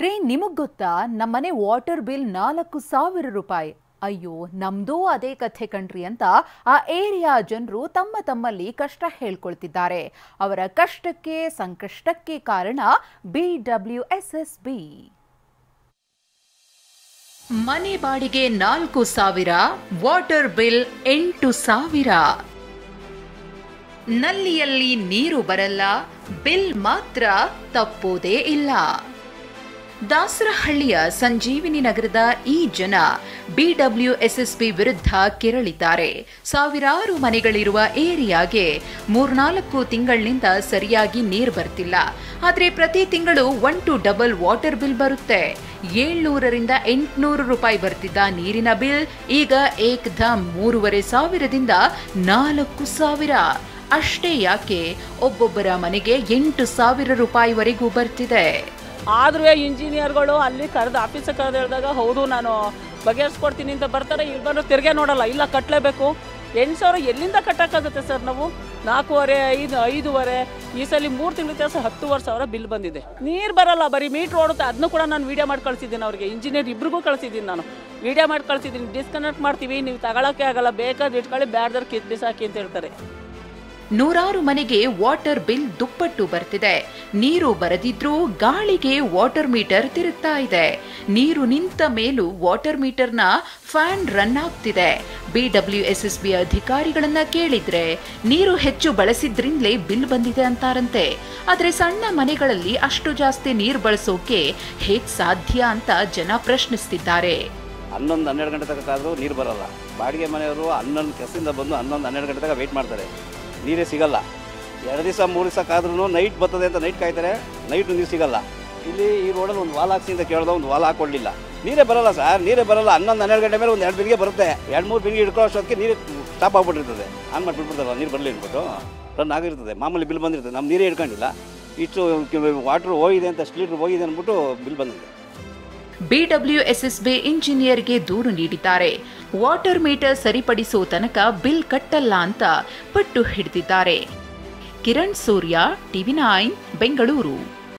ರೇ ನಿಮಗ್ ಗೊತ್ತಾ ನಮ್ಮನೆ ವಾಟರ್ ಬಿಲ್ 4,000 ರೂಪಾಯಿ. ಅಯ್ಯೋ ನಮ್ದೂ ಅದೇ ಕಥೆ ಕಣ್ರಿ ಅಂತ ಆ ಏರಿಯಾ ಜನರು ತಮ್ಮಲ್ಲಿ ಕಷ್ಟ ಹೇಳ್ಕೊಳ್ತಿದ್ದಾರೆ. ಅವರ ಕಷ್ಟಕ್ಕೆ ಸಂಕಷ್ಟಕ್ಕೆ ಕಾರಣ BWSSB. ಮನೆ ಬಾಡಿಗೆ 4,000, ವಾಟರ್ ಬಿಲ್ 8,000. ನಲ್ಲಿಯಲ್ಲಿ ನೀರು ಬರಲ್ಲ, ಬಿಲ್ ಮಾತ್ರ ತಪ್ಪೋದೇ ಇಲ್ಲ. ದಾಸರಹಳ್ಳಿಯ ಸಂಜೀವಿನಿ ನಗರದ ಈ ಜನ BWSSB ವಿರುದ್ಧ ಕೆರಳಿದ್ದಾರೆ. ಸಾವಿರಾರು ಮನೆಗಳಿರುವ ಏರಿಯಾಗೆ 3-4 ತಿಂಗಳಿನಿಂದ ಸರಿಯಾಗಿ ನೀರು ಬರ್ತಿಲ್ಲ. ಆದರೆ ಪ್ರತಿ ತಿಂಗಳು 1 ಡಬಲ್ ವಾಟರ್ ಬಿಲ್ ಬರುತ್ತೆ. 700ರಿಂದ 800 ರೂಪಾಯಿ ಬರ್ತಿದ್ದ ನೀರಿನ ಬಿಲ್ ಈಗ ಏಕದಮ್ 3,500ದಿಂದ 4,000. ಅಷ್ಟೇ ಯಾಕೆ, ಒಬ್ಬೊಬ್ಬರ ಮನೆಗೆ 8,000 ರೂಪಾಯಿವರೆಗೂ ಬರ್ತಿದೆ. ಆದ್ರೂ ಇಂಜಿನಿಯರ್ಗಳು ಅಲ್ಲಿ ಕರೆದು ಆಫೀಸಿಗೆ ಕರೆದು ಹೇಳಿದಾಗ ಹೌದು ನಾನು ಬಗೆಹರಿಸ್ಕೊಡ್ತೀನಿ ಅಂತ ಬರ್ತಾರೆ. ಇಲ್ಲಿ ಬಂದು ತಿರ್ಗೆ ನೋಡಲ್ಲ, ಇಲ್ಲ ಕಟ್ಟಲೇಬೇಕು. 8,000 ಎಲ್ಲಿಂದ ಕಟ್ಟಕ್ಕಾಗುತ್ತೆ ಸರ್? ನಾವು 4,500, 5,500 ಈ ಸಲ 3 ತಿಂಗಳ ಕೆಲಸ 10,000 ಬಿಲ್ ಬಂದಿದೆ. ನೀರು ಬರಲ್ಲ, ಬರೀ ಮೀಟ್ರ್ ಓಡುತ್ತೆ. ಅದನ್ನು ಕೂಡ ನಾನು ವೀಡಿಯೋ ಮಾಡಿ ಕಳಿಸಿದ್ದೀನಿ ಅವ್ರಿಗೆ, ಇಂಜಿನಿಯರ್ ಇಬ್ರಿಗೂ ಕಳಿಸಿದ್ದೀನಿ. ನಾನು ವೀಡಿಯೋ ಮಾಡಿ ಕಳಿಸಿದ್ದೀನಿ. ಡಿಸ್ಕನೆಕ್ಟ್ ಮಾಡ್ತೀವಿ, ನೀವು ತಗೊಳಕ್ಕೆ ಆಗಲ್ಲ, ಬೇಕಾದ್ರೆ ಇಟ್ಕೊಳ್ಳಿ, ಬ್ಯಾಡ್ದರ್ ಕಿತ್ ಬಿಸಾಕಿ ಅಂತ ಹೇಳ್ತಾರೆ. ನೂರಾರು ಮನೆಗೆ ವಾಟರ್ ಬಿಲ್ ದುಪ್ಪಟ್ಟು ಬರ್ತಿದೆ. ನೀರು ಬರದಿದ್ರೂ ಗಾಳಿಗೆ ವಾಟರ್ ಮೀಟರ್ ತಿರುಗ್ತಾ ಇದೆ. ನೀರು ನಿಂತ ಮೇಲೂ ವಾಟರ್ ಮೀಟರ್ನ ಫ್ಯಾನ್ ರನ್ ಆಗ್ತಿದೆ. BWSSB ಅಧಿಕಾರಿಗಳನ್ನ ಕೇಳಿದ್ರೆ ನೀರು ಹೆಚ್ಚು ಬಳಸಿದ್ರಿಂದಲೇ ಬಿಲ್ ಬಂದಿದೆ ಅಂತಾರಂತೆ. ಆದ್ರೆ ಸಣ್ಣ ಮನೆಗಳಲ್ಲಿ ಅಷ್ಟು ಜಾಸ್ತಿ ನೀರು ಬಳಸೋಕೆ ಹೇಗ್ ಸಾಧ್ಯ ಅಂತ ಜನ ಪ್ರಶ್ನಿಸ್ತಿದ್ದಾರೆ. 11-12 ಗಂಟೆ ತನಕ ಆದರೂ ನೀರು ಬರಲ್ಲ. ಬಾಡಿಗೆ ಮನೆಯವರು 11 ಕೆಲಸದಿಂದ ಬಂದು 11-12 ಗಂಟೆ ತನಕ ವೇಟ್ ಮಾಡ್ತಾರೆ, ನೀರೇ ಸಿಗಲ್ಲ. 2 ದಿವಸ 3 ದಿವಸಕ್ಕಾದ್ರೂ ನೈಟ್ ಬರ್ತದೆ ಅಂತ ನೈಟ್ ಕಾಯ್ತಾರೆ, ನೈಟು ನೀರು ಸಿಗಲ್ಲ. ಇಲ್ಲಿ ಈ ರೋಡಲ್ಲಿ ಒಂದು ವಾಲ್ ಹಾಕ್ಸಿ ಅಂತ ಕೇಳಿದ, ಒಂದು ವಾಲ್ ಹಾಕ್ಕೊಡ್ಲಿಲ್ಲ. ನೀರೇ ಬರಲ್ಲ ಸರ್, ನೀರೇ ಬರಲ್ಲ. 11-12 ಗಂಟೆ ಮೇಲೆ ಒಂದು 2 ಬಿಲ್ಗೆ ಬರುತ್ತೆ. 2-3 ಬಿಲ್ಗೆ ಹಿಡ್ಕೊಳ್ಳೋಷ್ಟೊತ್ತಿಗೆ ನೀರು ಸ್ಟಾಪ್ ಆಗ್ಬಿಟ್ಟಿರ್ತದೆ. ಆನ್ ಮಾಡಿಬಿಟ್ಬಿಡ್ತಾರಲ್ಲ, ನೀರು ಬರಲಿ ಅಂದ್ಬಿಟ್ಟು ರನ್ ಆಗಿರ್ತದೆ. ಮಾಮೂಲಿ ಬಿಲ್ ಬಂದಿರ್ತದೆ, ನಮ್ಮ ನೀರೇ ಹಿಡ್ಕೊಂಡಿಲ್ಲ. ಇಷ್ಟು ವಾಟ್ರ್ ಹೋಗಿದೆ ಅಂತ, ಅಷ್ಟು ಲೀಟ್ರ್ ಹೋಗಿದೆ ಅಂದ್ಬಿಟ್ಟು ಬಿಲ್ ಬಂದಿದೆ. BWSSB ಇಂಜಿನಿಯರ್ಗೆ ದೂರು ನೀಡಿದ್ದಾರೆ. ವಾಟರ್ ಮೀಟರ್ ಸರಿಪಡಿಸೋ ತನಕ ಬಿಲ್ ಕಟ್ಟಲ್ಲ ಅಂತ ಪಟ್ಟು ಹಿಡಿದಿದ್ದಾರೆ. ಕಿರಣ್ ಸೂರ್ಯ, TV9 ಬೆಂಗಳೂರು.